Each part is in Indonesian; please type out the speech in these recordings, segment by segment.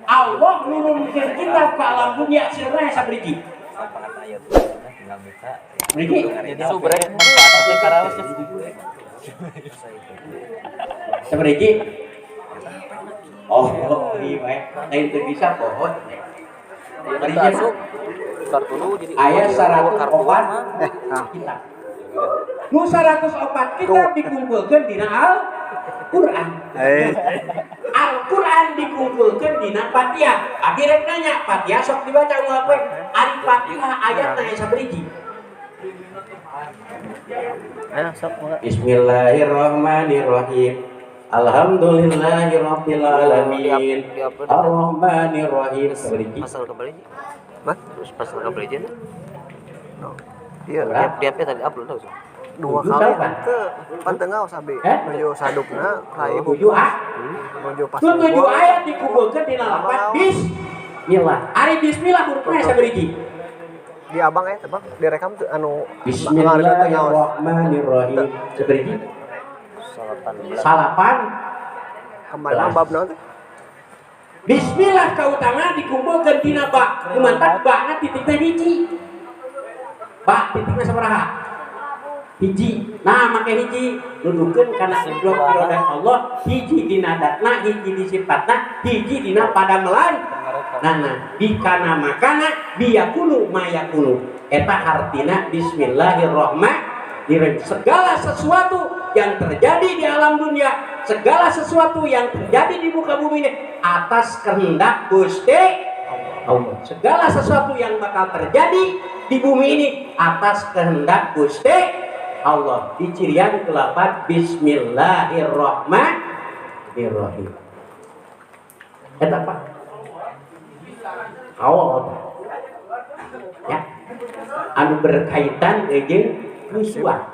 Allah nurunkeun kita ke alam dunia sirna sabriji. Brigi. Jadi subrek manfaat karaos. Sabriji. Oh, iya bae. Lain teu bisa pohon. Brigi Kartu lu jadi aya 104 kita. Nu 104 kita dikumpulkeun dina Al-Qur'an. Al-Qur'an dikumpulkeun dina Fatihah. Akhirnya nanya, Fatihah sok dibaca ulah we. Ari Fatihah ayatna aya sabriji. Ayo sok mangga. Bismillahirrahmanirrahim. Alhamdulillahirabbil alamin. Arrahmanirrahim. Sabriji. Pasal kembali. Mah, terus pasal kembali aja. Iya, Dia tadi upload tahu. dua Tujuh kali siapa? teu pantengau sabe. Menuju sadupna rai Tujuh menuju pas. tujuh ayat dikumpulkeun dina lapan bismillah. Ari bismillah hurufna sabriji. Di abang teh Bang, direkam tuh anu Bismillahirrahmanirrahim. Sabriji. Salapan kembali bab naon teh? Bismillah kautama dikumpulkeun dina ba. Kumantak bana titikna hiji. Ba titikna sabaraha? Hiji. Nah, make hiji nudukeun kana blok irodat Allah, hiji dina datna, hiji di sifatna, hiji dina padamelan. Nah, bikana makana biyakunu mayakunu. Eta artina bismillahirrahmanirrahim. Segala sesuatu yang terjadi di alam dunia, segala sesuatu yang terjadi di muka bumi ini atas kehendak Gusti Allah. Segala sesuatu yang bakal terjadi di bumi ini atas kehendak Gusti Allah. Dicirian kelapan bismillahirrahmanirrahim. Eta apa? Awal ya, anu berkaitan dengan musuhan.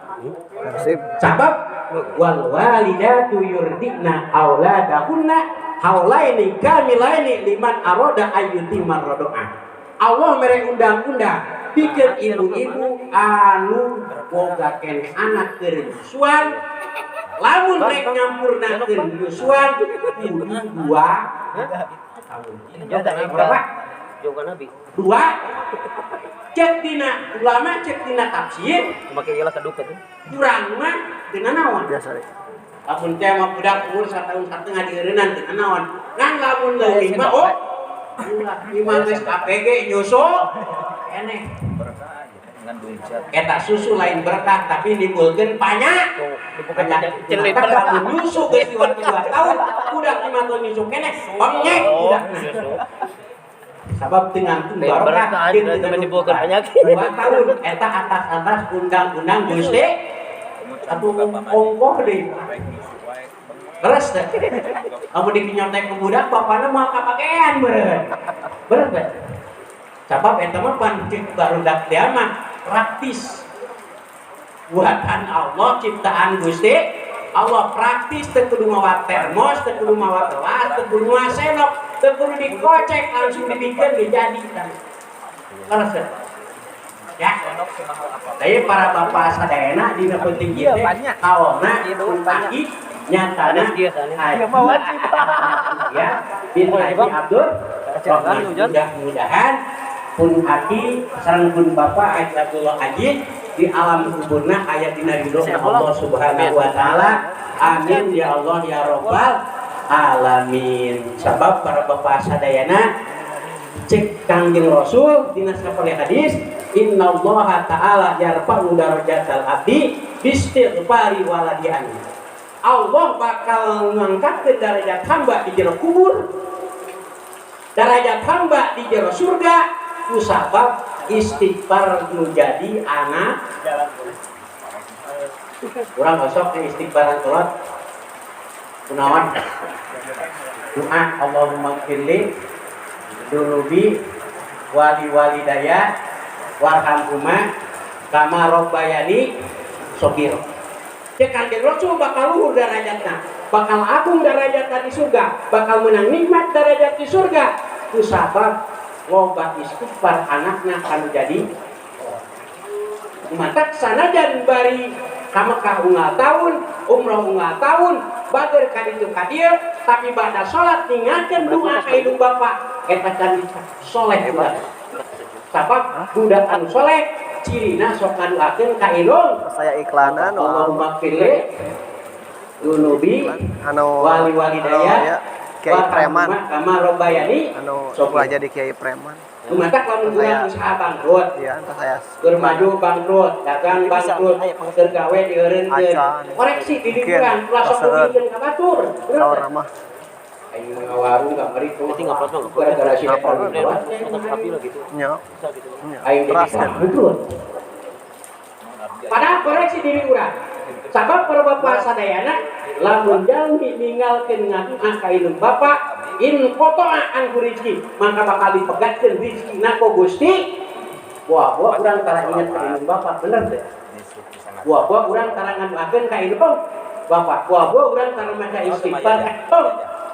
Sabab wal walidatu yurdina auladahunna haulaini kamilaini liman aroda ayyutimar rodoa. Allah mere undang-undang bikin ibu-ibu anu boga kene anak keur nyusuan, lamun rek nyampurnakeun nyusuan kudu 2 tahun. Berapa? Jawaban Nabi. 2. Cek dina ulama, cek dina tafsir, Make ieu lah kaduka tuh. kurang mah dengan naon? Biasa deh. Lamun teh mah budak umur 1 tahun 1/2 dieureunnan dengan naon? Ngan lamun leuwih mah oh. Imam geus APG nyusu eneh. Eta susu lain berkah tapi nimbulkeun panya. Celit lamun nyusu geus di 2 tahun, budak 5 tahun nyusu keneh, bengek budak nyusu. Sabab dengan barokah dan menimbulkan penyakit. 2 tahun eta atas undang-undang Gusti atuh ongkoh deui. Terus teh. Amun dinyontek ke budak bapana moal kapakean beureun. Bener teh. Sabab eta mah pan barudak teh mah praktis. Buatan Allah, ciptaan Gusti Allah praktis, teu kudu mawa termos, teu kudu mawa gelas, teu kudu mawa sendok, teu kudu dikocek langsung dibikeun ge jadi. Terus teh. Ya. Dari para bapak sadayana dina penting ieu teh kaona pagi nyatana ya bin Haji Abdul mudah-mudahan pun hati sareng pun bapak Haji Abdullah Haji di alam kuburna aya dina ridho Allah Subhanahu wa taala. Amin ya Allah ya rabbal alamin. Sabab para bapak sadayana cek Kangjeng Rasul dina sapari hadis, innallaha ta'ala yarfa'u darajatal abdi bistighfari waladian. Allah bakal ngangkat ke derajat hamba di jero kubur, derajat hamba di jero surga kusabab istighfar nu jadi anak urang gosok istighfaran salat kunaon doa Allahumma ighfirli dunubi wali walidaya warhamhuma kama rabbayani shaghira. Cek Kanjeng Rasul bakal luhur derajatna, bakal agung derajatna di surga, bakal menang nikmat derajat di surga kusabab loba istighfar anakna kan jadi matak sanajan bari ka Mekah unggal tahun, umrah unggal tahun, bager ka ditu ka dieu tapi bada salat ningakeun doa ka indung bapa eta can soleh budak. Sabab budak anu soleh cirina sok ngaduakeun ka indung Saya iklanan Allahumma firli dunubi wali daya Kiai Preman kama robayani anu sok sekolah jadi Kiai Preman. Kumatak lamun urang usaha bangkrut. Iya, entah saya Keur maju bangkrut, dagang bangkrut, keur gawe dieureunkeun. Acan. Koreksi di Mungkin, lingkungan, ulah sok paseueun. mungkin ka batur. saur mah. Aing mah warung enggak meri tuh. Tinggal plus mah. Gara-gara si Ngapot. Tapi lah gitu. Nya. Bisa gitu. Aing Keras jadi kan. bangkrut. Padahal koreksi diri urang. Sabab para bapak sadayana lamun jalmi ninggalkeun ngaduha ka indung bapa in qata'a an rizki maka bakal dipegatkeun rizkina ku Gusti. Wah, urang tara inget ka indung bapa bener teh. Wah, urang tara ngaduakeun ka indung bapa. Wah, urang tara maca istighfar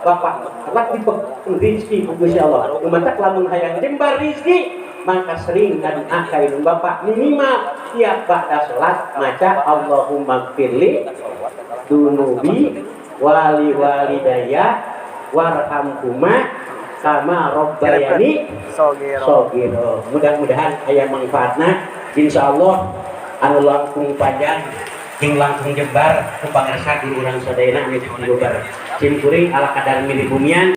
Bapak, Allah dipegatkeun rizki ku Gusti Allah. Umatak lamun hayang jembar rizki maka sering ngaduha ka indung bapa minimal tiap ba'da salat maca Allahumma firli dunubi wali walidaya warhamhuma kama rabbayani shogiro. Mudah-mudahan aya manfaatna insyaallah anu langkung panjang jeung langkung jembar ku pangarsa di urang sadayana anu dibubar. Cim kuring ala kadar milih bumian